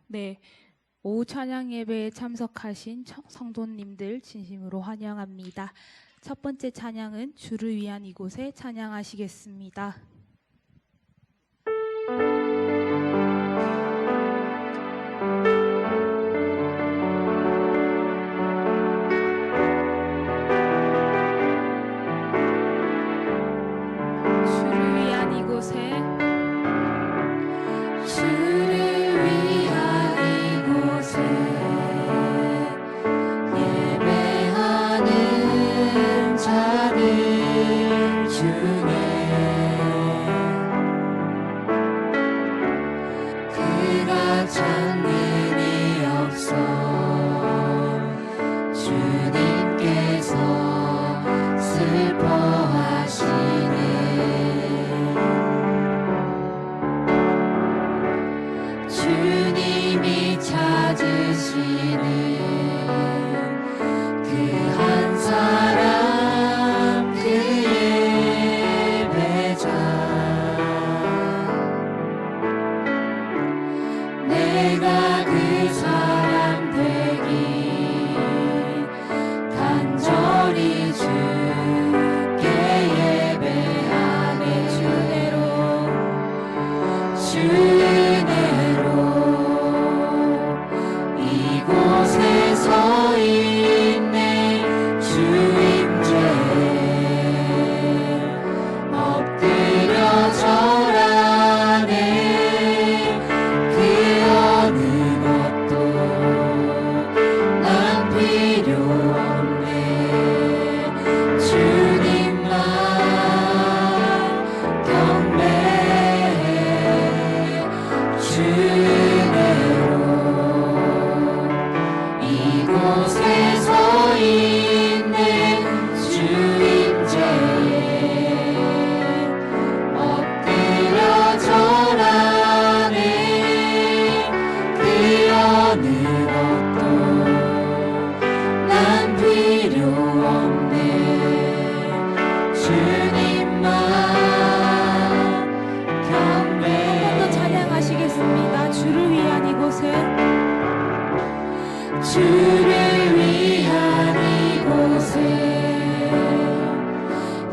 네. 오후 찬양 예배에 참석하신 성도님들 진심으로 환영합니다. 첫 번째 찬양은 주를 위한 이곳에 찬양하시겠습니다. 주를 위한 이곳에 예배하는 자들 중에 그가 찾는 이 없어 주님께서 슬퍼하시네. 주님이 찾으시는 그 한 사람 그 예배자 내가 그 사람 되기 간절히 주께 예배하네. 주 은혜로 이곳에 서 있네. 주 임재에 엎드려 절하네. 그 어느 것도 난 필요 없네. 주님만 경배해. 주 은혜로 이곳에 서 있네. 주 임재에 엎드려 절하네. 그 어느 것도 난 필요 없네. 주님만 경배. 한 번 더 찬양하시겠습니다. 주를 위한 이곳에 주를 위한 이곳에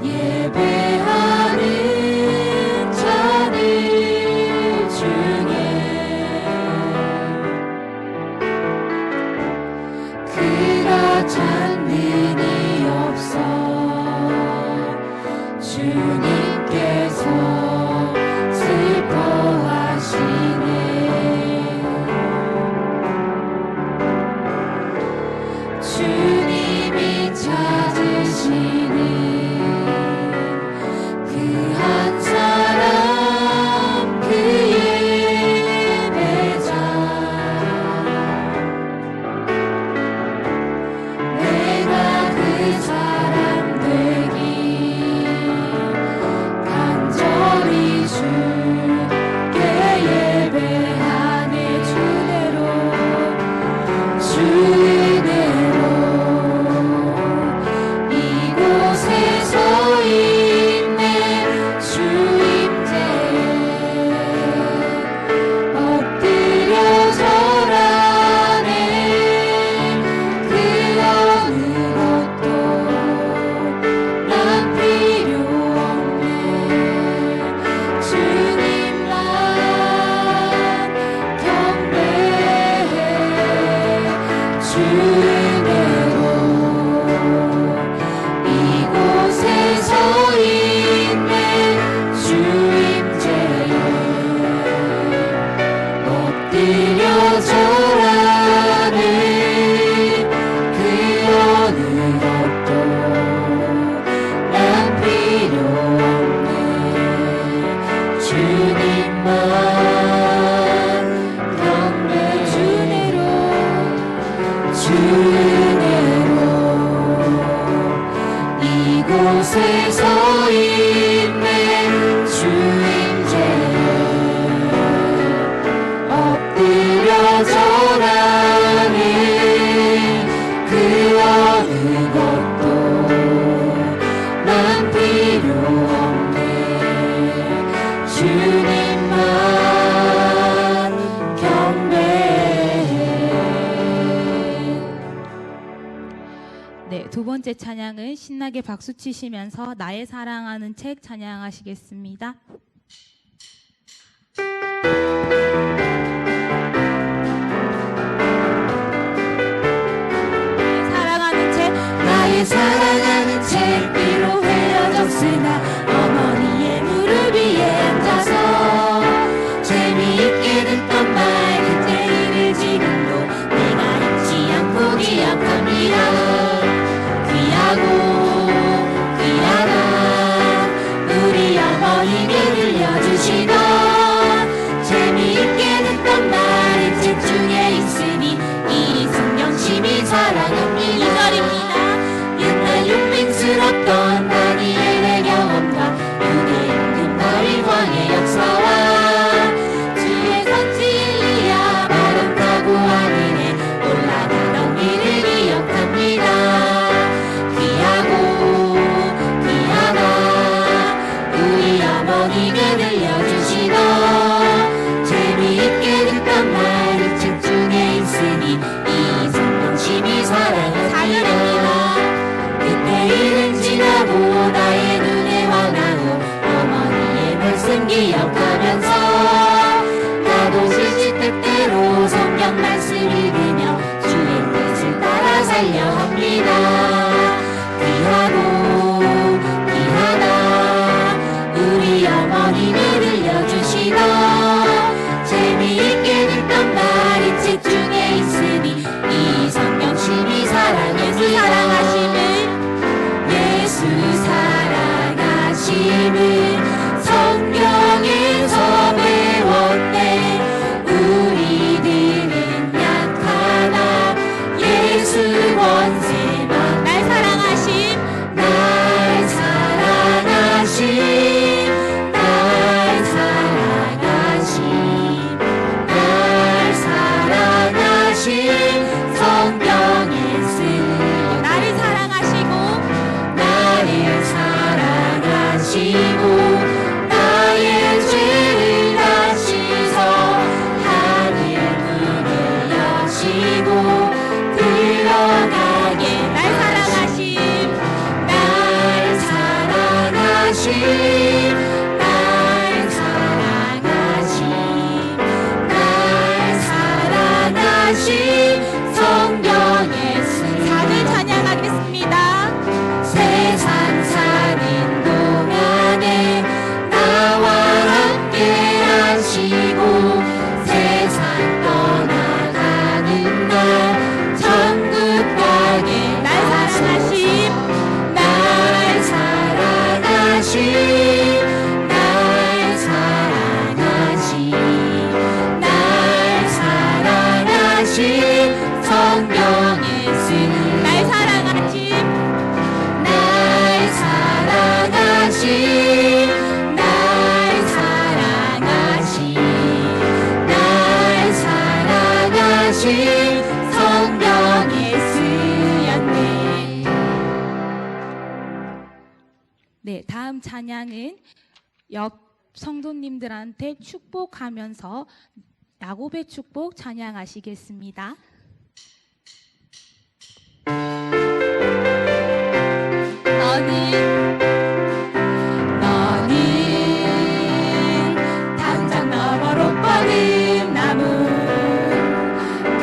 예배하는 자들 중에 그가 찾는 이 없어 주님께서 슬퍼하시네. 두 번째 찬양은 신나게 박수 치시면서 나의 사랑하는 책 찬양하시겠습니다. 나의 사랑하는 책 비로 헤어졌으나 어머니의 무릎 위에 앉아서 재미있게 듣던 말 그때 일을 지금도 내가 잊지 않고 기억합니다. 귀하고 귀하다 우리 어머니께 들려주시던 재미있게 듣던 말 이 책 중에 있으니 이 성경 심히 사랑합니다. 옛날 용맹스럽던 다니엘의 경험과 유대인 금발의 광의 역사와 주의 선지 엘리야 바람 타고 하늘에 올라가던 일을 기억합니다. 귀하고 귀하다 우리 어머니가 들려주시던 재미있게 듣던 말 이 책 중에 있으니 이 성경 심히 사랑합니다. 그때 일은 지나고 나의 눈에 환하고 어머니의 말씀 기억하면서 나도 실시 때때로 성경 말씀 읽으며 주의 뜻을 따라 살려 합니다. 귀하고 귀하다 우리 어머니가 들려주시던 재미있게 듣던 말 이 책 중에 있으니 이 성경 심히 예수 사랑하심을 성경에서 배웠네. 우리들은 약하나 예수 권세만 날 사랑하심 날 사랑하심 날 사랑하심 날 사랑하심 성경에 쓰여 나를 사랑하시고 나의 죄를 다시서 하늘 문을 여시고 들어가게 날 사랑하심 날 사랑하심 날 사랑하심 날 사랑하심 성경에 쓴 다들 찬양하겠습니다. 세상 사는 동안에 나와 함께 하시고 세상 떠나가는 날 천국 가게 날 사랑하심 날 사랑하심 날 사랑하심 날 사랑하심 성경에 쓰는 날 사랑하심 날 사랑하심 날 사랑하심 날 사랑하심 성경에 쓰였네. 네, 다음 찬양은 옆 성도님들한테 축복하면서 야곱의 축복 찬양하시겠습니다. 너는 당장 너머로 뻗은 나무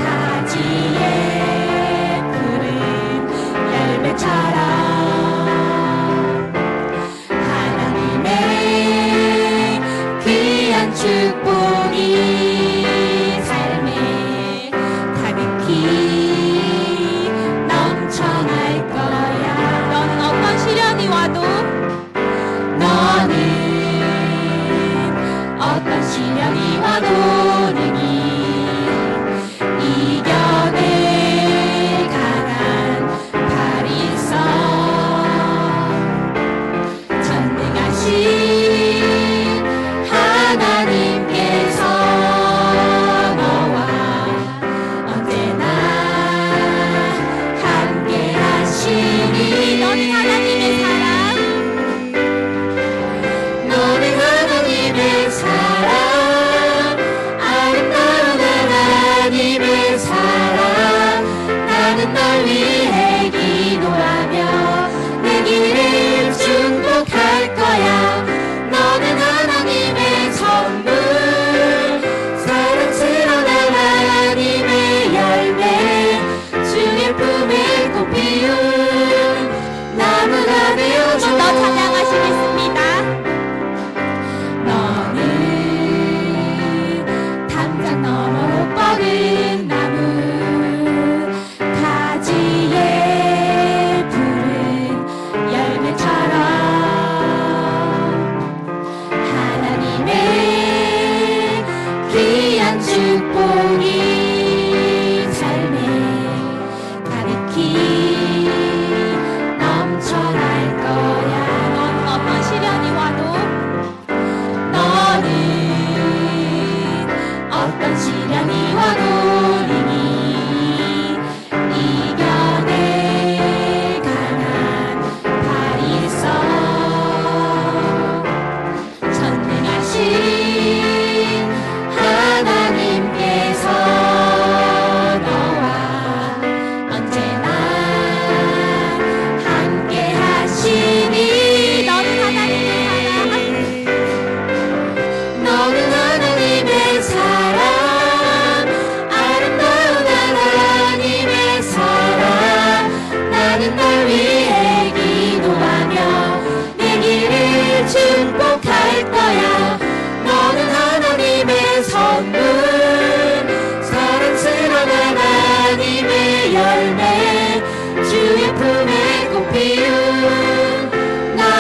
가지에 푸른 열매처럼 하나님의 귀한 축복이 삶에 가득히 넘쳐날 거야. 너는 어떤 시련이 와도 너는 어떤 시련이 와도 능히 이겨낼 강한 팔이 있어. 전능하신 하나님께서 너와 언제나 함께 하시니 너는 하나님의 사랑 너는 하나님의 사랑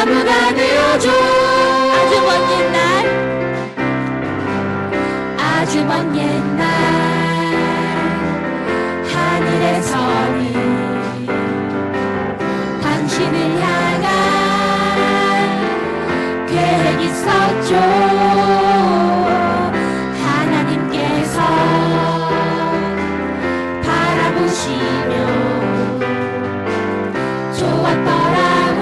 나무가 되어줘. 아주 먼 옛날, 아주 먼 옛날 하늘에서는 당신을 향한 계획 있었죠. 하나님께서 바라보시며 좋았더라고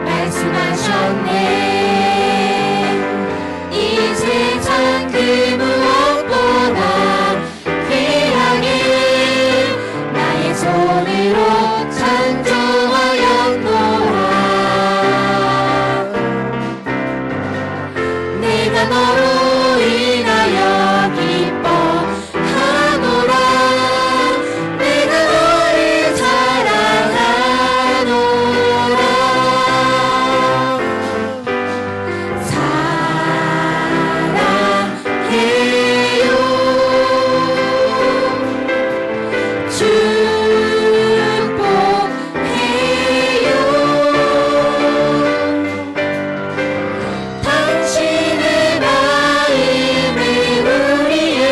말씀하셨네. 이 세상 그 무엇보다 귀하게 나의 손으로 창조하였노라. 내가 너로 인하여 기뻐하노라. 내가 너를 사랑하노라. 사랑해요. 축복해요. 당신의 마음을 우리의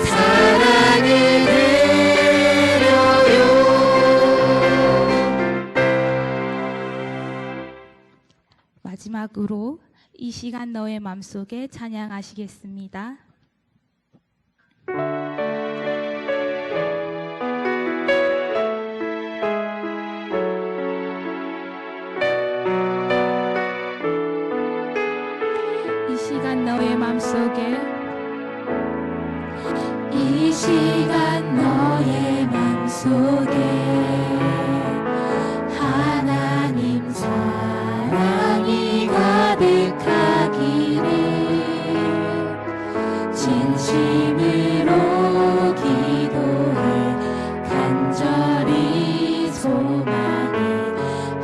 사랑을 드려요. 마지막으로 이 시간 너의 맘속에 찬양하시겠습니다. 이 시간 너의 맘속에 이 시간 너의 맘속에 하나님 사랑이 가득하기를 진심으로 기도해 간절히 소망해.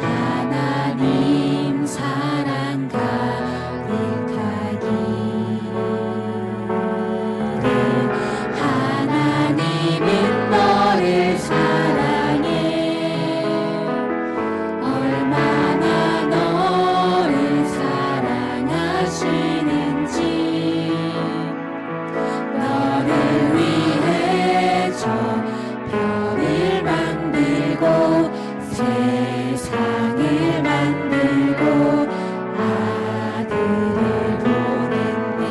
하나님 사랑 가득하기를. 하나님은 너를 사랑해. 얼마나 너를 사랑하시는지. 너를 위해 저 별을 만들고 세상을 만들고 아들을 보냈네.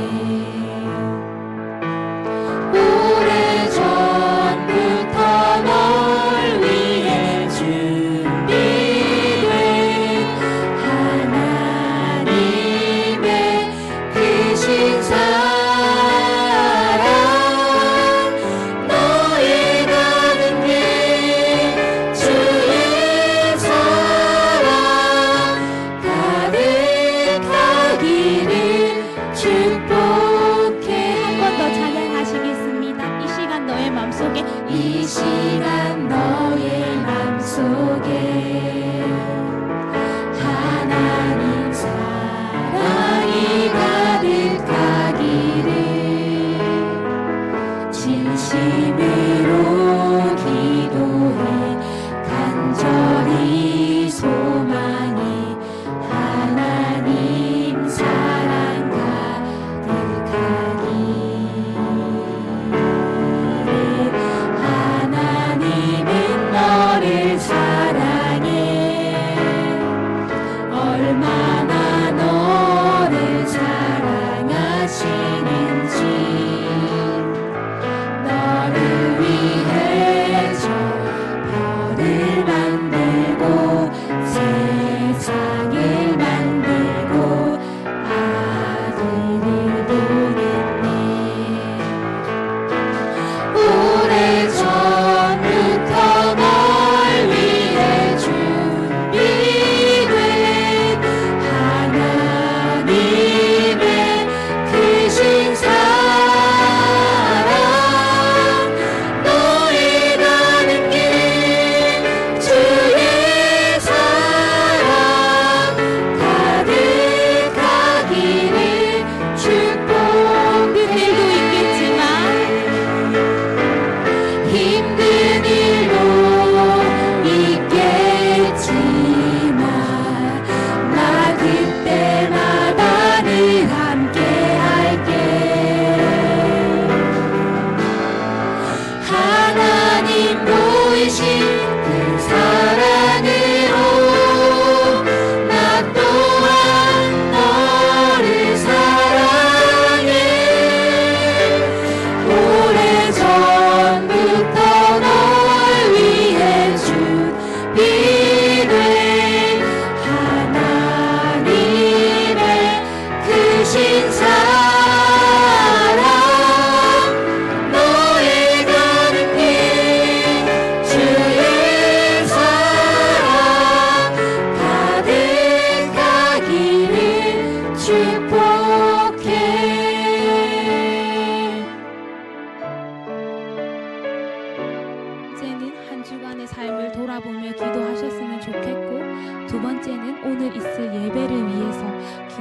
오래전부터 널 위해 준비된 하나님의 크신 사랑. 너의 가는 길 주의 사랑 가득하기를 축복해. 한 번 더 찬양하시겠습니다. 이 시간 너의 맘속에 이 시간 너의 맘속에 하나님 사랑이 가득하기를 진심으로 기도해 간절히 소망해. 하나님 사랑 가득하기를. 하나님은 너를 사랑해.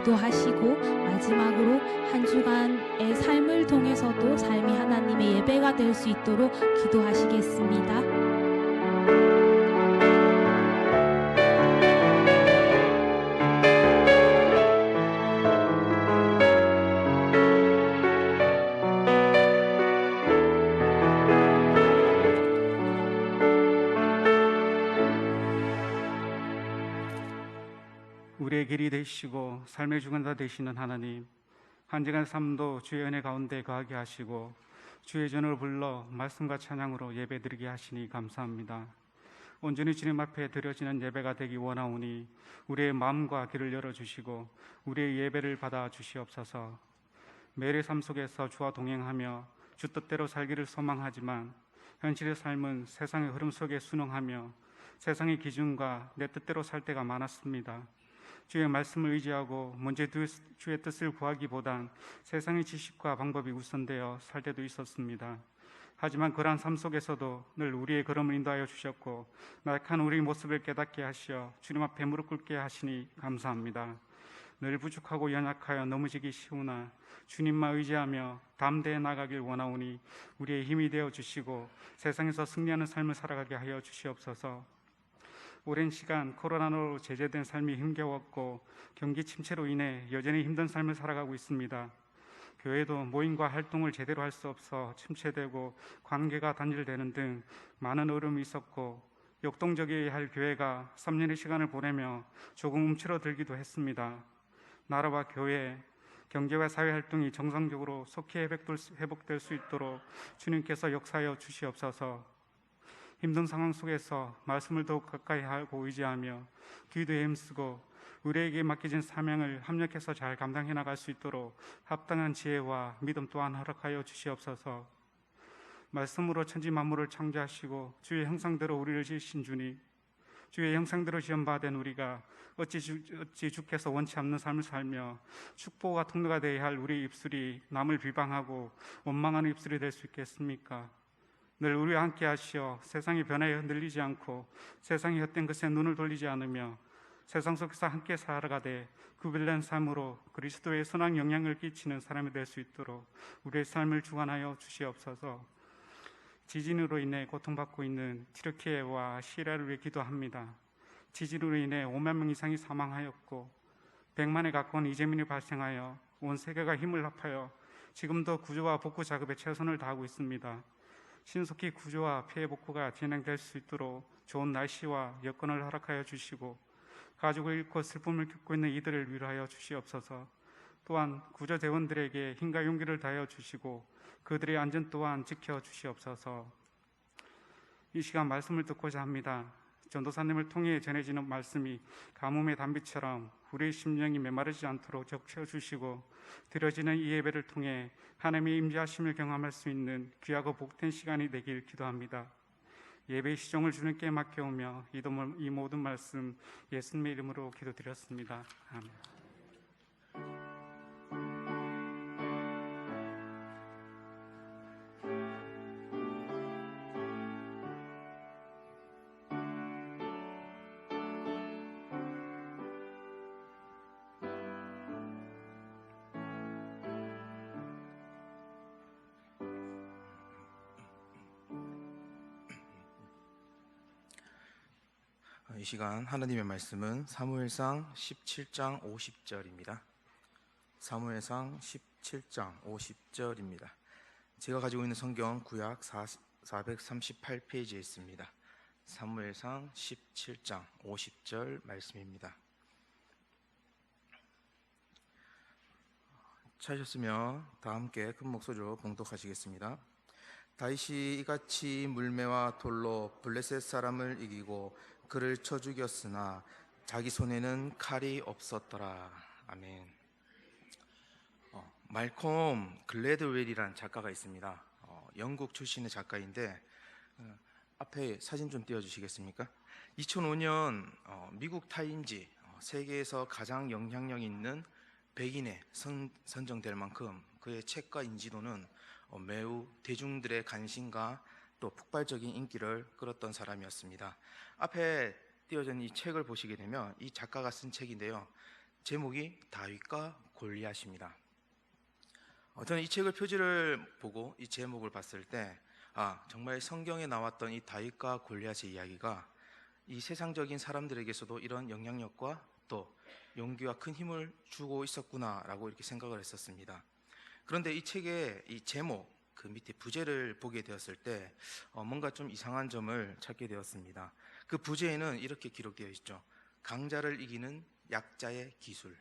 기도하시고 마지막으로 한 주간의 삶을 통해서도 삶이 하나님의 예배가 될 수 있도록 기도하시겠습니다. 우리의 길이 되시고 삶의 주관자 되시는 하나님, 한 주간 삶도 주의 은혜 가운데 거하게 하시고 주의 전을 불러 말씀과 찬양으로 예배드리게 하시니 감사합니다. 온전히 주님 앞에 드려지는 예배가 되기 원하오니 우리의 마음과 귀를 열어주시고 우리의 예배를 받아 주시옵소서. 매일의 삶 속에서 주와 동행하며 주 뜻대로 살기를 소망하지만 현실의 삶은 세상의 흐름 속에 순응하며 세상의 기준과 내 뜻대로 살 때가 많았습니다. 주의 말씀을 의지하고 먼저 주의 뜻을 구하기보단 세상의 지식과 방법이 우선되어 살 때도 있었습니다. 하지만 그러한 삶 속에서도 늘 우리의 걸음을 인도하여 주셨고 나약한 우리의 모습을 깨닫게 하시어 주님 앞에 무릎 꿇게 하시니 감사합니다. 늘 부족하고 연약하여 넘어지기 쉬우나 주님만 의지하며 담대해 나가길 원하오니 우리의 힘이 되어 주시고 세상에서 승리하는 삶을 살아가게 하여 주시옵소서. 오랜 시간 코로나로 제재된 삶이 힘겨웠고 경기 침체로 인해 여전히 힘든 삶을 살아가고 있습니다. 교회도 모임과 활동을 제대로 할 수 없어 침체되고 관계가 단절되는 등 많은 어려움이 있었고 역동적이어야 할 교회가 3년의 시간을 보내며 조금 움츠러들기도 했습니다. 나라와 교회, 경제와 사회활동이 정상적으로 속히 회복될 수 있도록 주님께서 역사하여 주시옵소서. 힘든 상황 속에서 말씀을 더욱 가까이 하고 의지하며 기도에 힘쓰고 우리에게 맡겨진 사명을 합력해서 잘 감당해 나갈 수 있도록 합당한 지혜와 믿음 또한 허락하여 주시옵소서. 말씀으로 천지 만물을 창조하시고 주의 형상대로 우리를 지으신 주님, 주의 형상대로 지음받은 우리가 어찌 주께서 원치 않는 삶을 살며 축복과 통로가 되어야 할 우리의 입술이 남을 비방하고 원망하는 입술이 될 수 있겠습니까? 늘 우리와 함께 하시어 세상의 변화에 흔들리지 않고 세상의 헛된 것에 눈을 돌리지 않으며 세상 속에서 함께 살아가되 구별된 삶으로 그리스도의 선한 영향을 끼치는 사람이 될 수 있도록 우리의 삶을 주관하여 주시옵소서. 지진으로 인해 고통받고 있는 튀르키예와 시리아를 위해 기도합니다. 지진으로 인해 5만 명 이상이 사망하였고 100만에 가까운 이재민이 발생하여 온 세계가 힘을 합하여 지금도 구조와 복구 작업에 최선을 다하고 있습니다. 신속히 구조와 피해 복구가 진행될 수 있도록 좋은 날씨와 여건을 허락하여 주시고 가족을 잃고 슬픔을 겪고 있는 이들을 위로하여 주시옵소서. 또한 구조대원들에게 힘과 용기를 다하여 주시고 그들의 안전 또한 지켜 주시옵소서. 이 시간 말씀을 듣고자 합니다. 전도사님을 통해 전해지는 말씀이 가뭄의 단비처럼 우리의 심령이 메마르지 않도록 적셔주시고 드려지는 이 예배를 통해 하나님의 임재하심을 경험할 수 있는 귀하고 복된 시간이 되길 기도합니다. 예배의 시종을 주님께 맡겨오며 이 모든 말씀 예수님의 이름으로 기도드렸습니다. 아멘. 이 시간 하나님의 말씀은 사무엘상 17장 50절입니다. 사무엘상 17장 50절입니다. 제가 가지고 있는 성경 구약 438페이지에 있습니다. 사무엘상 17장 50절 말씀입니다. 찾으셨으면 다 함께 큰 목소리로 봉독하시겠습니다. 다윗이 이같이 물매와 돌로 블레셋 사람을 이기고 그를 쳐 죽였으나 자기 손에는 칼이 없었더라. 아멘. 말콤 글래드웰이라는 작가가 있습니다. 영국 출신의 작가인데 앞에 사진 좀 띄워주시겠습니까? 2005년 미국 타임지 세계에서 가장 영향력 있는 100인에 선정될 만큼 그의 책과 인지도는 매우 대중들의 관심과 또 폭발적인 인기를 끌었던 사람이었습니다. 앞에 띄워진 이 책을 보시게 되면 이 작가가 쓴 책인데요. 제목이 다윗과 골리앗입니다. 저는 이 책을 표지를 보고 이 제목을 봤을 때 정말 성경에 나왔던 이 다윗과 골리앗의 이야기가 이 세상적인 사람들에게서도 이런 영향력과 또 용기와 큰 힘을 주고 있었구나라고 이렇게 생각을 했었습니다. 그런데 이 책의 이 제목 그 밑에 부제를 보게 되었을 때 뭔가 좀 이상한 점을 찾게 되었습니다. 그 부제에는 이렇게 기록되어 있죠. 강자를 이기는 약자의 기술.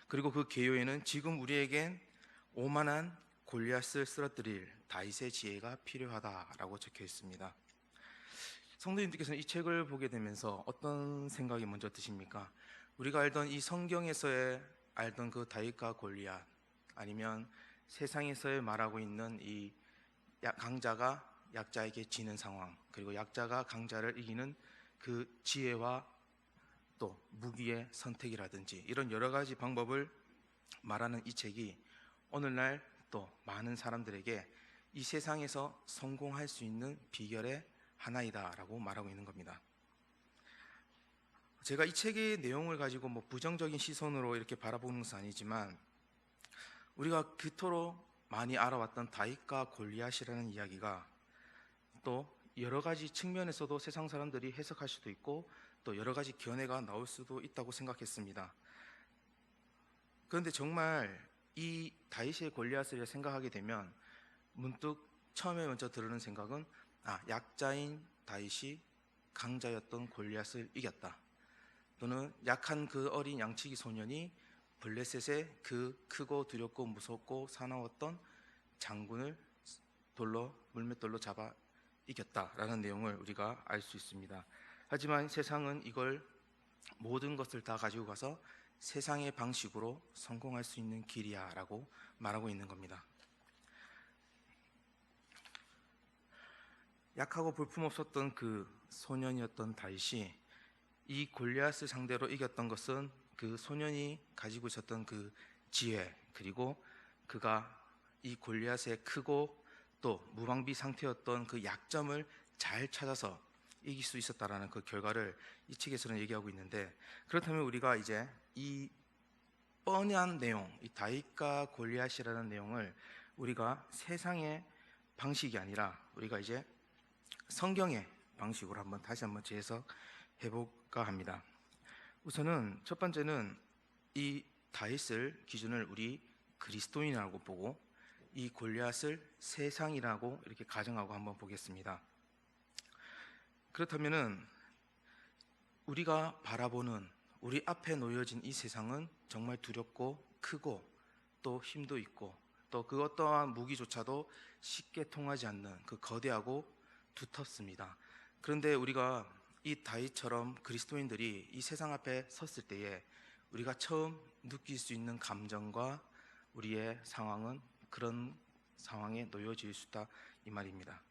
그리고 그 개요에는 지금 우리에겐 오만한 골리앗을 쓰러뜨릴 다윗의 지혜가 필요하다라고 적혀 있습니다. 성도님들께서는 이 책을 보게 되면서 어떤 생각이 먼저 드십니까? 우리가 알던 이 성경에서의 알던 그 다윗과 골리앗, 아니면 세상에서 말하고 있는 이 강자가 약자에게 지는 상황, 그리고 약자가 강자를 이기는 그 지혜와 또 무기의 선택이라든지 이런 여러 가지 방법을 말하는 이 책이 오늘날 또 많은 사람들에게 이 세상에서 성공할 수 있는 비결의 하나이다라고 말하고 있는 겁니다. 제가 이 책의 내용을 가지고 부정적인 시선으로 이렇게 바라보는 것은 아니지만, 우리가 그토록 많이 알아왔던 다윗과 골리앗이라는 이야기가 또 여러 가지 측면에서도 세상 사람들이 해석할 수도 있고 또 여러 가지 견해가 나올 수도 있다고 생각했습니다. 그런데 정말 이 다윗의 골리앗을 생각하게 되면 문득 처음에 먼저 들으는 생각은 약자인 다윗이 강자였던 골리앗을 이겼다, 또는 약한 그 어린 양치기 소년이 블레셋의 그 크고 두렵고 무섭고 사나웠던 장군을 물맷돌로 잡아 이겼다라는 내용을 우리가 알 수 있습니다. 하지만 세상은 이걸 모든 것을 다 가지고 가서 세상의 방식으로 성공할 수 있는 길이야 라고 말하고 있는 겁니다. 약하고 볼품없었던 그 소년이었던 다윗이 이 골리앗을 상대로 이겼던 것은 그 소년이 가지고 있었던 그 지혜, 그리고 그가 이 골리앗의 크고 또 무방비 상태였던 그 약점을 잘 찾아서 이길 수 있었다라는 그 결과를 이 책에서는 얘기하고 있는데, 그렇다면 우리가 이제 이 뻔한 내용, 이 다윗과 골리앗이라는 내용을 우리가 세상의 방식이 아니라 우리가 이제 성경의 방식으로 다시 한번 재해석해 볼까 합니다. 우선은 첫 번째는 이 다윗을 기준을 우리 그리스도인이라고 보고 이 골리앗을 세상이라고 이렇게 가정하고 한번 보겠습니다. 그렇다면은 우리가 바라보는 우리 앞에 놓여진 이 세상은 정말 두렵고 크고 또 힘도 있고 또 그 어떠한 무기조차도 쉽게 통하지 않는 그 거대하고 두텁습니다. 그런데 우리가 이 다윗처럼 그리스도인들이 이 세상 앞에 섰을 때에 우리가 처음 느낄 수 있는 감정과 우리의 상황은 그런 상황에 놓여질 수 있다, 이 말입니다.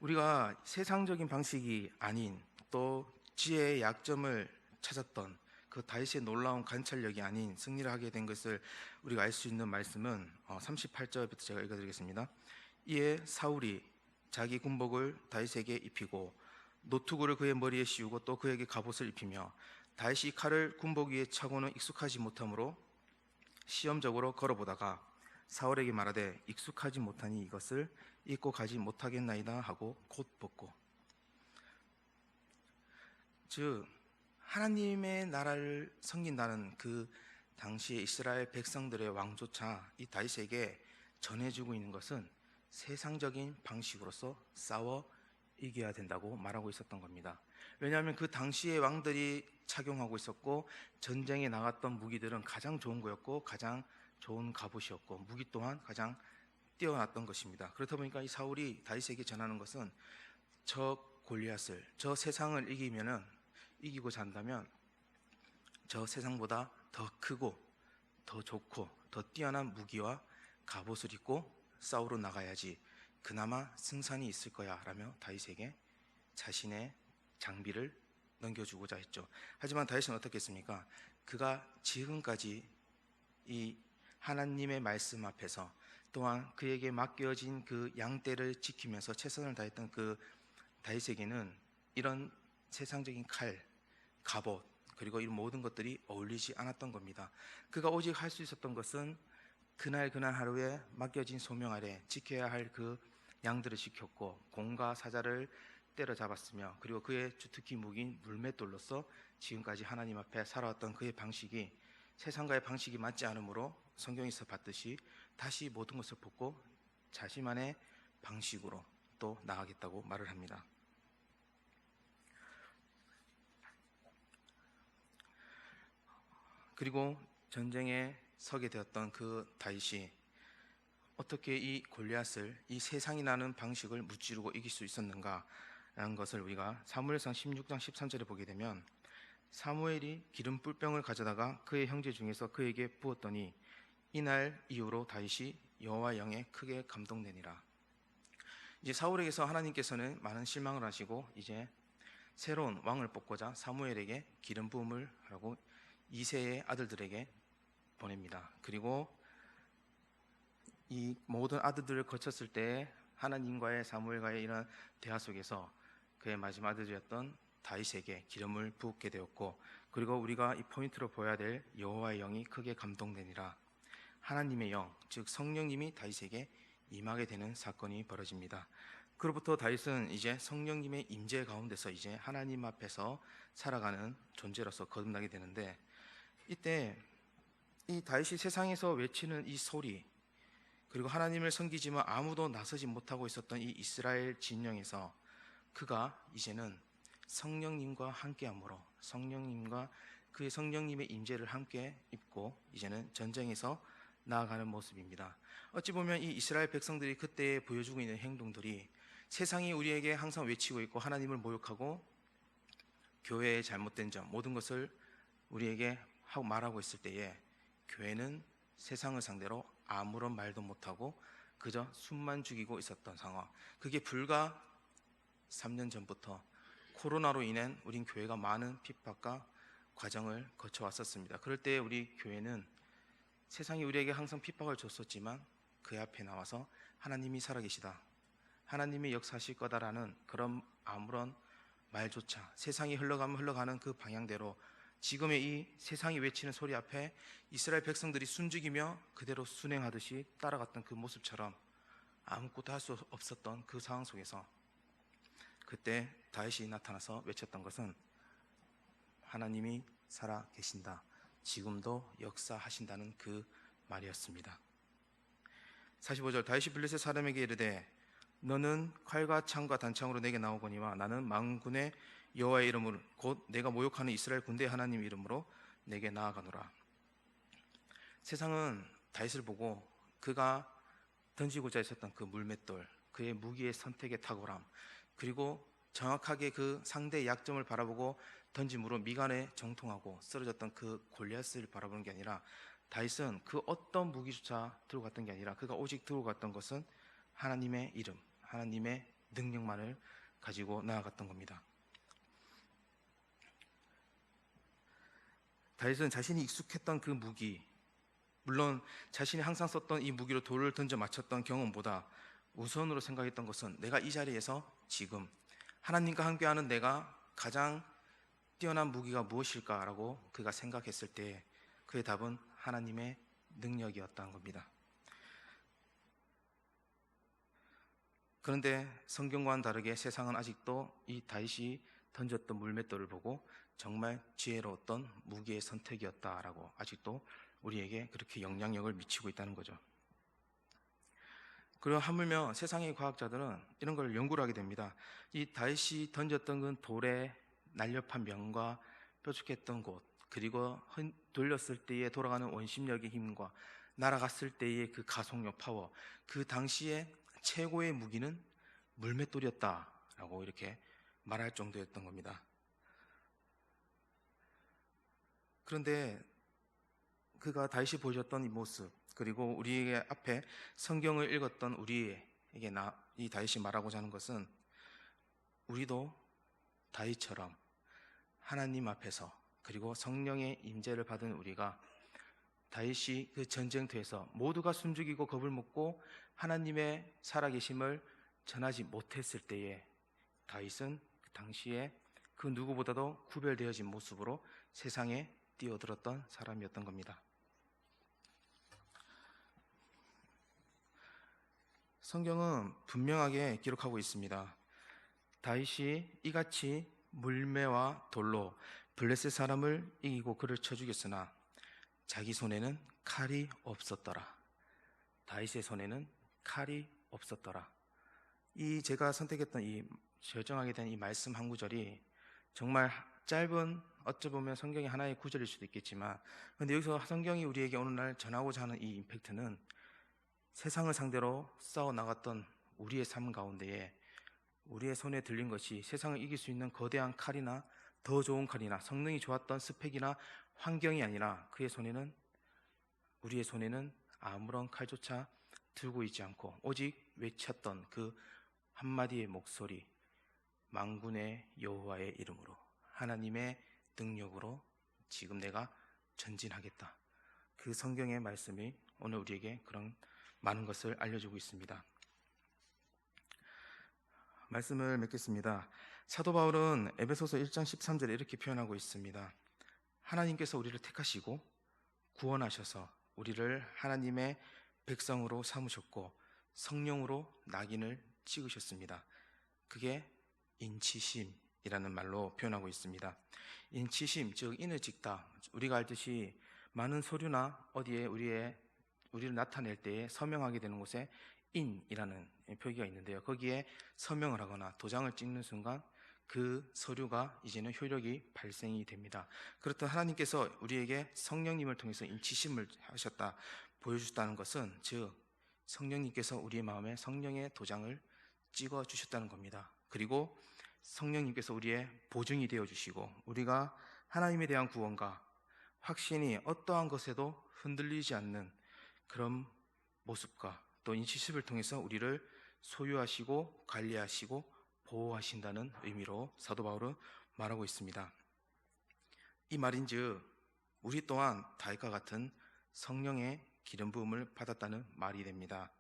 우리가 세상적인 방식이 아닌 또 지혜의 약점을 찾았던 그 다윗의 놀라운 관찰력이 아닌 승리를 하게 된 것을 우리가 알 수 있는 말씀은 38절부터 제가 읽어드리겠습니다. 이에 사울이 자기 군복을 다윗에게 입히고 노투구를 그의 머리에 씌우고 또 그에게 갑옷을 입히며, 다윗이 칼을 군복 위에 차고는 익숙하지 못하므로 시험적으로 걸어보다가 사울에게 말하되 익숙하지 못하니 이것을 입고 가지 못하겠나이다 하고 곧 벗고. 즉 하나님의 나라를 섬긴다는 그 당시의 이스라엘 백성들의 왕조차 이 다윗에게 전해주고 있는 것은 세상적인 방식으로서 싸워 이겨야 된다고 말하고 있었던 겁니다. 왜냐하면 그 당시의 왕들이 착용하고 있었고 전쟁에 나갔던 무기들은 가장 좋은 거였고 가장 좋은 갑옷이었고 무기 또한 가장 뛰어났던 것입니다. 그렇다 보니까 이 사울이 다윗에게 전하는 것은 저 골리앗을, 저 세상을 이기고자 한다면 저 세상보다 더 크고 더 좋고 더 뛰어난 무기와 갑옷을 입고 싸우러 나가야지 그나마 승산이 있을 거야 라며 다윗에게 자신의 장비를 넘겨주고자 했죠. 하지만 다윗은 어떻게 했습니까? 그가 지금까지 이 하나님의 말씀 앞에서 또한 그에게 맡겨진 그 양떼를 지키면서 최선을 다했던 그 다윗에게는 이런 세상적인 칼, 갑옷 그리고 이 모든 것들이 어울리지 않았던 겁니다. 그가 오직 할 수 있었던 것은 그날 하루에 맡겨진 소명 아래 지켜야 할 그 양들을 지켰고 공과 사자를 때려잡았으며 그리고 그의 주특기 무기인 물맷돌로서 지금까지 하나님 앞에 살아왔던 그의 방식이 세상과의 방식이 맞지 않으므로 성경에서 봤듯이 다시 모든 것을 벗고 자신만의 방식으로 또 나아가겠다고 말을 합니다. 그리고 전쟁에 서게 되었던 그 다윗이 어떻게 이 골리앗을 이 세상이 나는 방식을 무찌르고 이길 수 있었는가라는 것을 우리가 사무엘상 16장 13절에 보게 되면 사무엘이 기름 뿔병을 가져다가 그의 형제 중에서 그에게 부었더니 이날 이후로 다윗이 여호와의 영에 크게 감동되니라. 이제 사울에게서 하나님께서는 많은 실망을 하시고 이제 새로운 왕을 뽑고자 사무엘에게 기름 부음을 하라고 이새의 아들들에게 보냅니다. 그리고 이 모든 아들들을 거쳤을 때 하나님과의 사무엘과의 이런 대화 속에서 그의 마지막 아들이었던 다윗에게 기름을 부었게 되었고, 그리고 우리가 이 포인트로 보아야 될 여호와의 영이 크게 감동되니라. 하나님의 영, 즉 성령님이 다윗에게 임하게 되는 사건이 벌어집니다. 그로부터 다윗은 이제 성령님의 임재 가운데서 이제 하나님 앞에서 살아가는 존재로서 거듭나게 되는데, 이때 이 다윗이 세상에서 외치는 이 소리, 그리고 하나님을 섬기지만 아무도 나서지 못하고 있었던 이 이스라엘 진영에서 그가 이제는 성령님과 함께함으로 성령님과 그의 성령님의 임재를 함께 입고 이제는 전쟁에서 나아가는 모습입니다. 어찌 보면 이 이스라엘 백성들이 그때 보여주고 있는 행동들이 세상이 우리에게 항상 외치고 있고 하나님을 모욕하고 교회의 잘못된 점 모든 것을 우리에게 하고 말하고 있을 때에 교회는 세상을 상대로 아무런 말도 못하고 그저 숨만 죽이고 있었던 상황, 그게 불과 3년 전부터 코로나로 인한 우린 교회가 많은 핍박과 과정을 거쳐왔었습니다. 그럴 때 우리 교회는 세상이 우리에게 항상 핍박을 줬었지만 그 앞에 나와서 하나님이 살아계시다, 하나님이 역사하실 거다라는 그런 아무런 말조차 세상이 흘러가면 흘러가는 그 방향대로 지금의 이 세상이 외치는 소리 앞에 이스라엘 백성들이 숨죽이며 그대로 순행하듯이 따라갔던 그 모습처럼 아무것도 할 수 없었던 그 상황 속에서 그때 다윗이 나타나서 외쳤던 것은 하나님이 살아 계신다, 지금도 역사하신다는 그 말이었습니다. 45절, 다윗이 블레셋 사람에게 이르되 너는 칼과 창과 단창으로 내게 나오거니와 나는 만군의 여호와의 이름으로 곧 내가 모욕하는 이스라엘 군대의 하나님 이름으로 내게 나아가노라. 세상은 다윗을 보고 그가 던지고자 했었던 그 물맷돌, 그의 무기의 선택의 탁월함, 그리고 정확하게 그 상대의 약점을 바라보고 던짐으로 미간에 정통하고 쓰러졌던 그 골리앗을 바라보는 게 아니라 다윗은 그 어떤 무기조차 들고 갔던 게 아니라 그가 오직 들고 갔던 것은 하나님의 이름, 하나님의 능력만을 가지고 나아갔던 겁니다. 다윗은 자신이 익숙했던 그 무기, 물론 자신이 항상 썼던 이 무기로 돌을 던져 맞췄던 경험보다 우선으로 생각했던 것은 내가 이 자리에서 지금 하나님과 함께하는 내가 가장 뛰어난 무기가 무엇일까라고 그가 생각했을 때 그의 답은 하나님의 능력이었다는 겁니다. 그런데 성경과는 다르게 세상은 아직도 이 다윗이 던졌던 물맷돌을 보고 정말 지혜로웠던 무기의 선택이었다라고 아직도 우리에게 그렇게 영향력을 미치고 있다는 거죠. 그리고 하물며 세상의 과학자들은 이런 걸 연구를 하게 됩니다. 이 다윗이 던졌던 그 돌의 날렵한 면과 뾰족했던 곳, 그리고 돌렸을 때에 돌아가는 원심력의 힘과 날아갔을 때의 그 가속력 파워, 그 당시에 최고의 무기는 물맷돌이었다라고 이렇게 말할 정도였던 겁니다. 그런데 그가 다윗이 보여줬던 이 모습, 그리고 우리에게 앞에 성경을 읽었던 우리에게 이 다윗이 말하고자 하는 것은 우리도 다윗처럼 하나님 앞에서 그리고 성령의 임재를 받은 우리가 다윗이 그 전쟁터에서 모두가 숨죽이고 겁을 먹고 하나님의 살아계심을 전하지 못했을 때에 다윗은 그 당시에 그 누구보다도 구별되어진 모습으로 세상에 뛰어들었던 사람이었던 겁니다. 성경은 분명하게 기록하고 있습니다. 다윗이 이같이 물매와 돌로 블레셋 사람을 이기고 그를 쳐 죽였으나 자기 손에는 칼이 없었더라. 다윗의 손에는 칼이 없었더라. 이 제가 선택했던 이 결정하게 된 이 말씀 한 구절이 정말 짧은, 어찌 보면 성경의 하나의 구절일 수도 있겠지만, 근데 여기서 성경이 우리에게 오늘날 전하고자 하는 이 임팩트는 세상을 상대로 싸워 나갔던 우리의 삶 가운데에 우리의 손에 들린 것이 세상을 이길 수 있는 거대한 칼이나 더 좋은 칼이나 성능이 좋았던 스펙이나 환경이 아니라 우리의 손에는 아무런 칼조차 들고 있지 않고 오직 외쳤던 그 한마디의 목소리, 만군의 여호와의 이름으로, 하나님의 능력으로 지금 내가 전진하겠다. 그 성경의 말씀이 오늘 우리에게 그런 많은 것을 알려주고 있습니다. 말씀을 맺겠습니다. 사도 바울은 에베소서 1장 13절에 이렇게 표현하고 있습니다. 하나님께서 우리를 택하시고 구원하셔서 우리를 하나님의 백성으로 삼으셨고 성령으로 낙인을 찍으셨습니다. 그게 인치심이라는 말로 표현하고 있습니다. 인치심, 즉 인을 찍다. 우리가 알듯이 많은 서류나 어디에 우리를 나타낼 때에 서명하게 되는 곳에 인이라는 표기가 있는데요. 거기에 서명을 하거나 도장을 찍는 순간 그 서류가 이제는 효력이 발생이 됩니다. 그렇듯 하나님께서 우리에게 성령님을 통해서 인치심을 하셨다, 보여주셨다는 것은, 즉 성령님께서 우리의 마음에 성령의 도장을 찍어 주셨다는 겁니다. 그리고 성령님께서 우리의 보증이 되어 주시고 우리가 하나님에 대한 구원과 확신이 어떠한 것에도 흔들리지 않는 그런 모습과 또 인치심을 통해서 우리를 소유하시고 관리하시고 보호하신다는 의미로 사도 바울은 말하고 있습니다. 이 말인즉 우리 또한 다윗과 같은 성령의 기름 부음을 받았다는 말이 됩니다.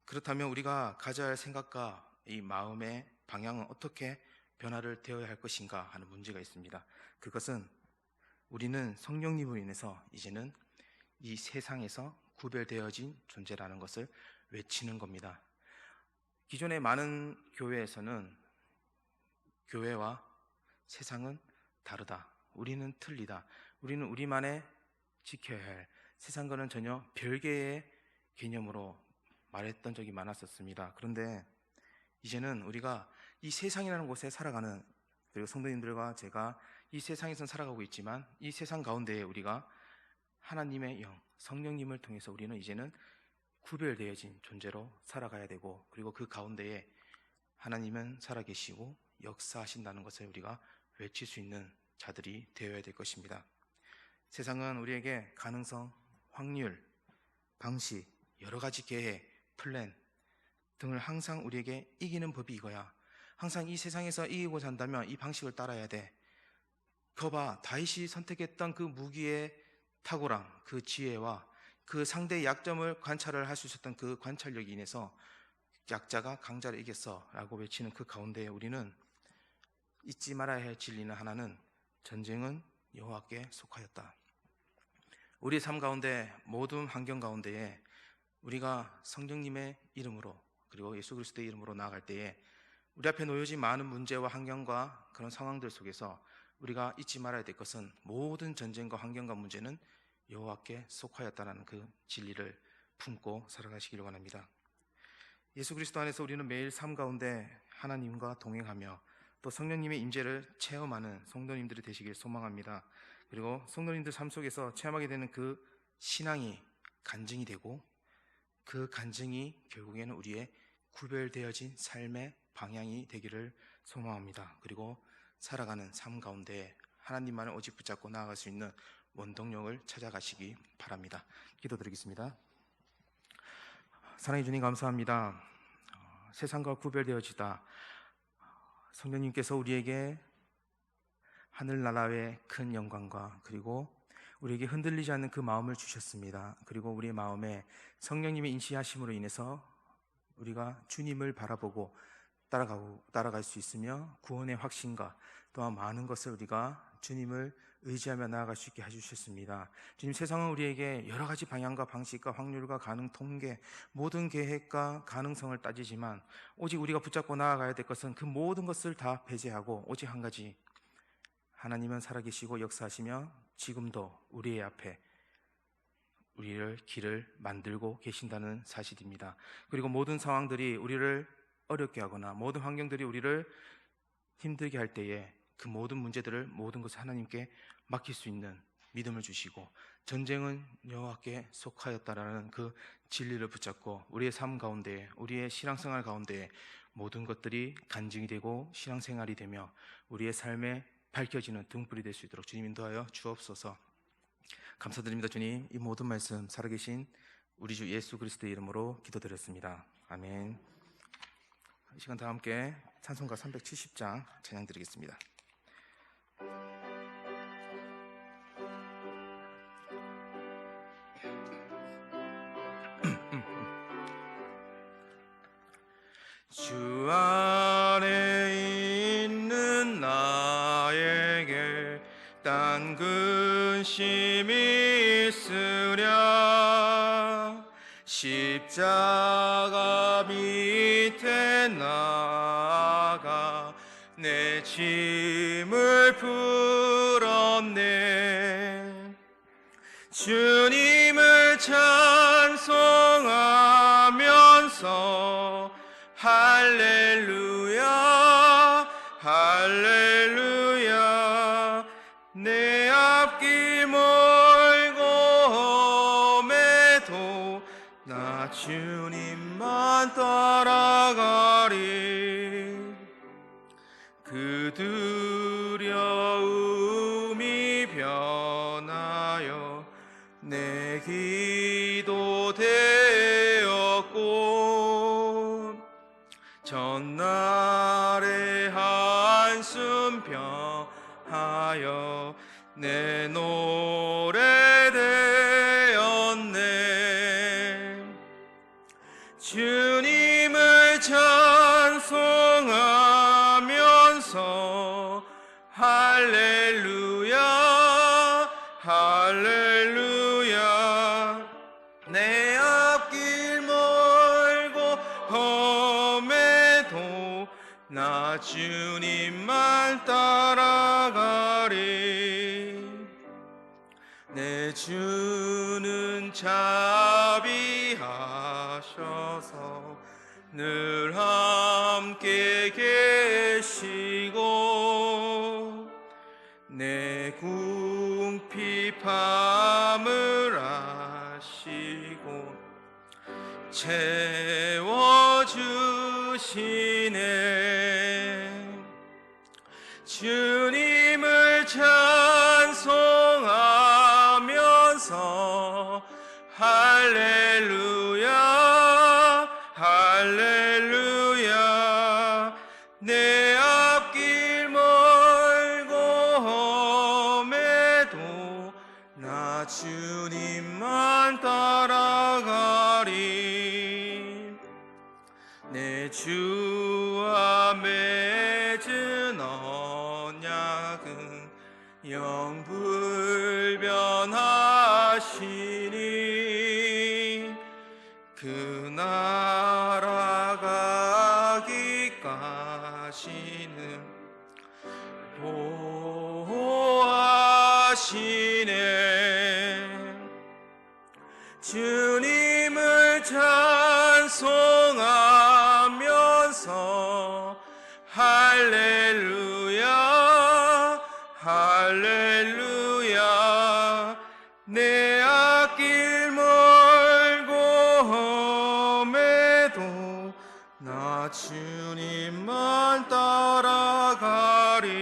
그렇다면 우리가 가져야 할 생각과 이 마음의 방향은 어떻게 변화를 되어야 할 것인가 하는 문제가 있습니다. 그것은 우리는 성령님으로 인해서 이제는 이 세상에서 구별되어진 존재라는 것을 외치는 겁니다. 기존의 많은 교회에서는 교회와 세상은 다르다, 우리는 틀리다, 우리는 우리만의 지켜야 할, 세상과는 전혀 별개의 개념으로 말했던 적이 많았었습니다. 그런데 이제는 우리가 이 세상이라는 곳에 살아가는, 그리고 성도님들과 제가 이 세상에선 살아가고 있지만 이 세상 가운데에 우리가 하나님의 영, 성령님을 통해서 우리는 이제는 구별되어진 존재로 살아가야 되고, 그리고 그 가운데에 하나님은 살아계시고 역사하신다는 것을 우리가 외칠 수 있는 자들이 되어야 될 것입니다. 세상은 우리에게 가능성, 확률, 방식, 여러 가지 계획, 플랜 등을 항상 우리에게 이기는 법이 이거야, 항상 이 세상에서 이기고자 한다면 이 방식을 따라야 돼. 거봐, 다윗이 선택했던 그 무기의 탁월함, 그 지혜와 그 상대의 약점을 관찰을 할 수 있었던 그 관찰력이 인해서 약자가 강자를 이겼어 라고 외치는 그 가운데에 우리는 잊지 말아야 할 진리는 하나는, 전쟁은 여호와께 속하였다. 우리의 삶 가운데, 모든 환경 가운데에 우리가 성령님의 이름으로 그리고 예수 그리스도의 이름으로 나아갈 때에 우리 앞에 놓여진 많은 문제와 환경과 그런 상황들 속에서 우리가 잊지 말아야 될 것은, 모든 전쟁과 환경과 문제는 여호와께 속하였다는 그 진리를 품고 살아가시기를 원합니다. 예수 그리스도 안에서 우리는 매일 삶 가운데 하나님과 동행하며 또 성령님의 임재를 체험하는 성도님들이 되시길 소망합니다. 그리고 성도님들 삶 속에서 체험하게 되는 그 신앙이 간증이 되고, 그 간증이 결국에는 우리의 구별되어진 삶의 방향이 되기를 소망합니다. 그리고 살아가는 삶 가운데 하나님만을 오직 붙잡고 나아갈 수 있는 원동력을 찾아가시기 바랍니다. 기도드리겠습니다. 사랑해 주님 감사합니다. 세상과 구별되어지다 성령님께서 우리에게 하늘나라의 큰 영광과 그리고 우리에게 흔들리지 않는 그 마음을 주셨습니다. 그리고 우리의 마음에 성령님의 인치하심으로 인해서 우리가 주님을 바라보고 따라갈 수 있으며 구원의 확신과 또한 많은 것을 우리가 주님을 의지하며 나아갈 수 있게 해주셨습니다. 주님, 세상은 우리에게 여러 가지 방향과 방식과 확률과 가능, 통계, 모든 계획과 가능성을 따지지만 오직 우리가 붙잡고 나아가야 될 것은 그 모든 것을 다 배제하고 오직 한 가지, 하나님은 살아계시고 역사하시며 지금도 우리의 앞에 우리를 길을 만들고 계신다는 사실입니다. 그리고 모든 상황들이 우리를 어렵게 하거나 모든 환경들이 우리를 힘들게 할 때에 그 모든 문제들을, 모든 것을 하나님께 맡길 수 있는 믿음을 주시고, 전쟁은 여호와께 속하였다라는 그 진리를 붙잡고 우리의 삶 가운데, 우리의 신앙생활 가운데 모든 것들이 간증이 되고 신앙생활이 되며 우리의 삶에 밝혀지는 등불이 될 수 있도록 주님 인도하여 주옵소서. 감사드립니다. 주님, 이 모든 말씀 살아계신 우리 주 예수 그리스도의 이름으로 기도드렸습니다. 아멘. 이 시간 다 함께 찬송가 370장 찬양 드리겠습니다. 주 안에 있는 나에게 딴 근심이 있으랴. 십자가 밑에 나아가 내 짐을 풀었네. 주님을 찬송하면서 할렐루야 할렐루야. 내 앞길 멀고 험해도 나 주님만 따라가리. 그 두려움이 변하여 내 기도 되었고, 전날의 한숨 평하여 내 노래 되었네. 주님을 찬송하면서 할렐루야 할렐루야. 내 앞길 멀고 험해도 나 주님만 따라가리. 내 주는 자비하셔서 늘 함께 계시고, 내 궁핍함을 아시고 채워주시네. 주님을 찬송하면서 할렐루야 할렐루야. 내 앞길 멀고 험해도 나 주님만 따라가리. 내 주와 맺은 언약은 영불변하시니, 그 나라 가기까지는 보호하시네. 주님을 찬송하면서 할렐루야 할렐루야. 내 앞길 멀고 험해도 나 주님만 따라가리.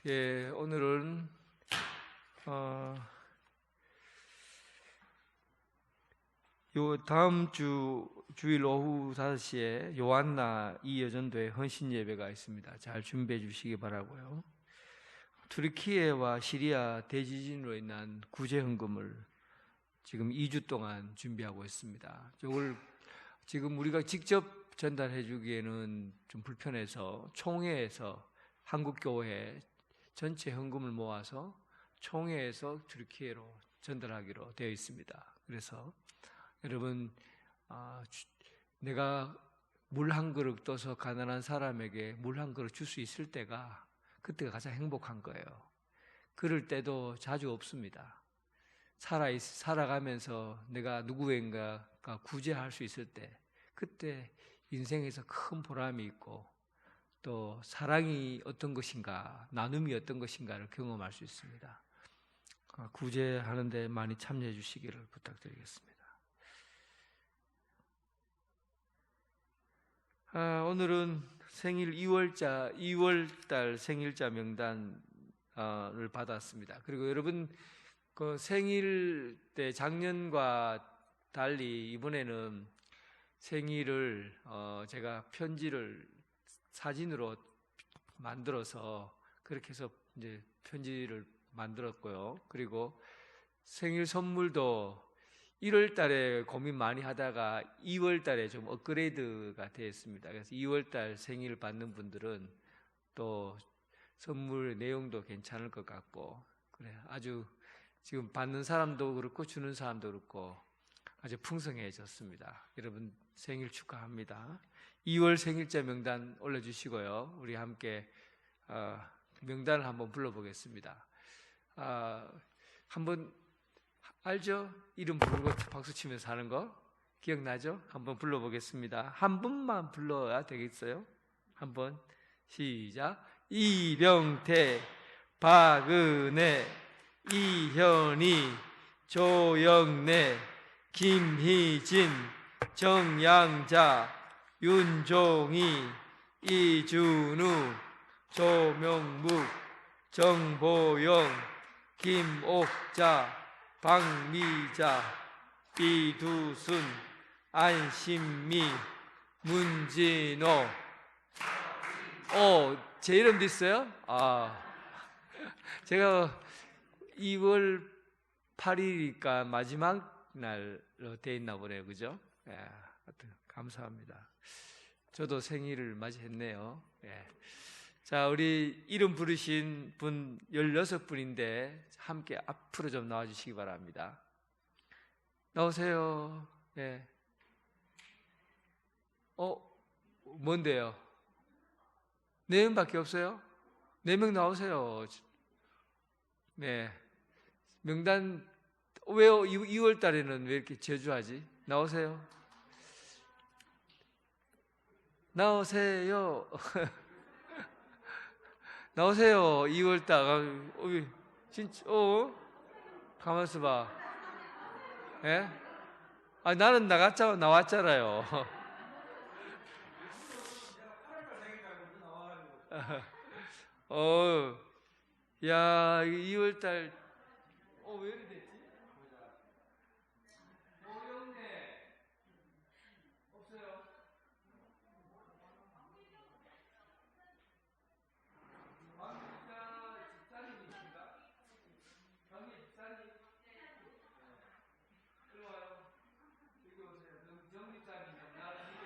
예, 오늘은 요 다음 주일 오후 5시에 요한나 이여전도회 헌신 예배가 있습니다. 잘 준비해 주시기 바라고요. 투르키예와 시리아 대지진으로 인한 구제 헌금을 지금 2주 동안 준비하고 있습니다. 이걸 지금 우리가 직접 전달해 주기에는 좀 불편해서 총회에서 한국교회 전체 헌금을 모아서 총회에서 튀르키예로 전달하기로 되어 있습니다. 그래서 여러분, 내가 물 한 그릇 떠서 가난한 사람에게 물 한 그릇 줄 수 있을 때가 그때가 가장 행복한 거예요. 그럴 때도 자주 없습니다. 살아가면서 내가 누구인가가 구제할 수 있을 때, 그때 인생에서 큰 보람이 있고 또 사랑이 어떤 것인가, 나눔이 어떤 것인가를 경험할 수 있습니다. 구제하는 데 많이 참여해 주시기를 부탁드리겠습니다. 오늘은 생일 2월달 생일자 명단을 받았습니다. 그리고 여러분 그 생일 때 작년과 달리 이번에는 생일을 제가 편지를 사진으로 만들어서 그렇게 해서 이제 편지를 만들었고요. 그리고 생일 선물도 1월 달에 고민 많이 하다가 2월 달에 좀 업그레이드가 되었습니다. 그래서 2월 달 생일 받는 분들은 또 선물 내용도 괜찮을 것 같고, 그래 아주 지금 받는 사람도 그렇고 주는 사람도 그렇고 아주 풍성해졌습니다. 여러분 생일 축하합니다. 2월 생일자 명단 올려주시고요. 우리 함께 명단을 한번 불러보겠습니다. 한번 알죠? 이름 부르고 박수 치면서 하는 거 기억나죠? 한번 불러보겠습니다. 한 분만 불러야 되겠어요? 한번 시작. 이병태, 박은혜, 이현희, 조영래, 김희진, 정양자, 윤종희, 이준우, 조명묵, 정보영, 김옥자, 박미자, 이두순, 안신미, 문진호. 제 이름도 있어요? 제가 2월 8일이니까 마지막 날로 돼 있나 보네요. 그죠? 하여튼 감사합니다. 저도 생일을 맞이했네요. 자, 우리 이름 부르신 분 16분인데 함께 앞으로 좀 나와 주시기 바랍니다. 나오세요. 뭔데요? 4명밖에 없어요? 4명 나오세요. 네. 명단, 왜요? 2월 달에는 왜 이렇게 저주하지? 나오세요. 나오세요. 나오세요. 2월 달. 진짜, 가만있어 봐. 나는 나왔잖아요. 야, 2월 달, 왜 이렇게 됐지? 보자. 어렵네. 없어요. 박미자 집사님이신가? 박미 집사님? 이리 와요. 여기 오세요. 정집사님, 나중에.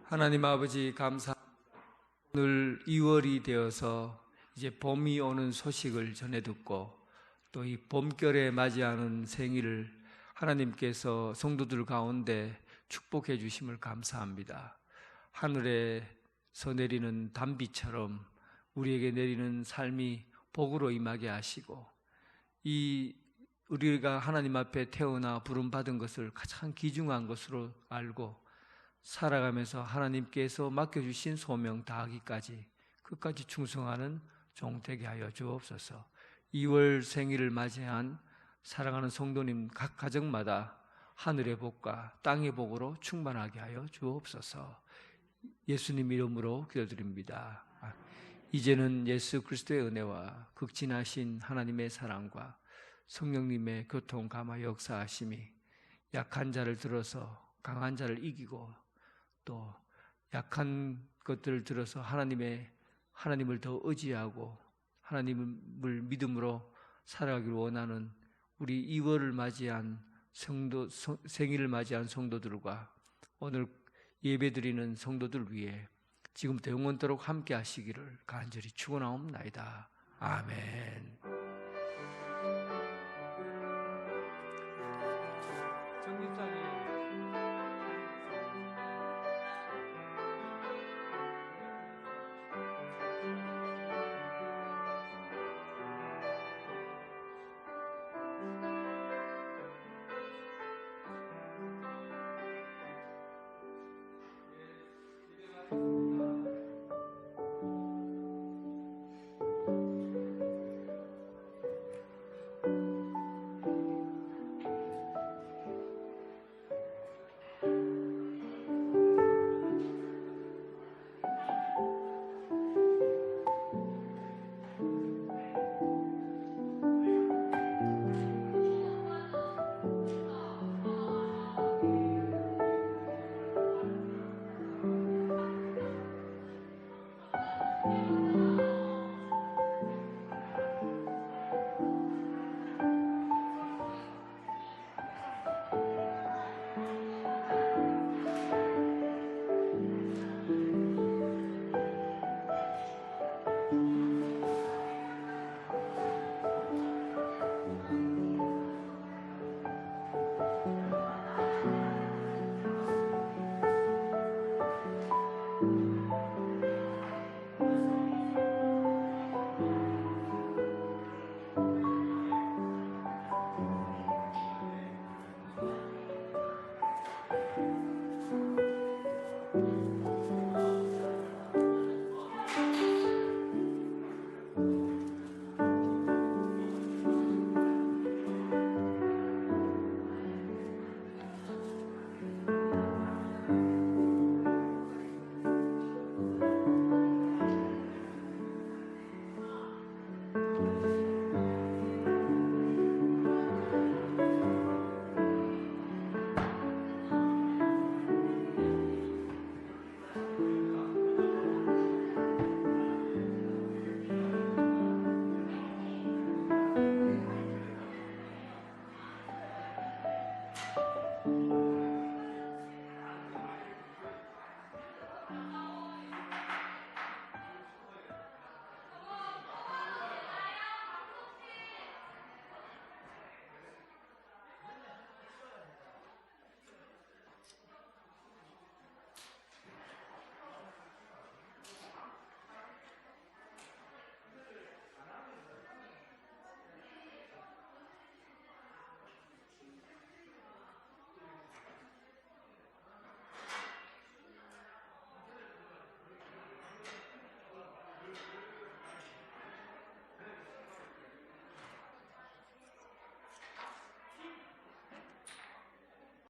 하나님 아버지 감사합니다. 오늘 2월이 되어서 이제 봄이 오는 소식을 전해 듣고 또 이 봄결에 맞이하는 생일을 하나님께서 성도들 가운데 축복해 주심을 감사합니다. 하늘에서 내리는 단비처럼 우리에게 내리는 삶이 복으로 임하게 하시고, 우리가 하나님 앞에 태어나 부름받은 것을 가장 귀중한 것으로 알고 살아가면서 하나님께서 맡겨주신 소명 다하기까지 끝까지 충성하는 종 되게 하여 주옵소서. 2월 생일을 맞이한 사랑하는 성도님 각 가정마다 하늘의 복과 땅의 복으로 충만하게 하여 주옵소서. 예수님 이름으로 기도드립니다. 이제는 예수 그리스도의 은혜와 극진하신 하나님의 사랑과 성령님의 교통 감화 역사하심이 약한 자를 들어서 강한 자를 이기고, 또 약한 것들을 들어서 하나님을 더 의지하고 하나님을 믿음으로 살아가기를 원하는 우리 2월을 맞이한 생일을 맞이한 성도들과 오늘 예배드리는 성도들 위해 지금부터 영원토록 함께 하시기를 간절히 축원하옵나이다. 아멘.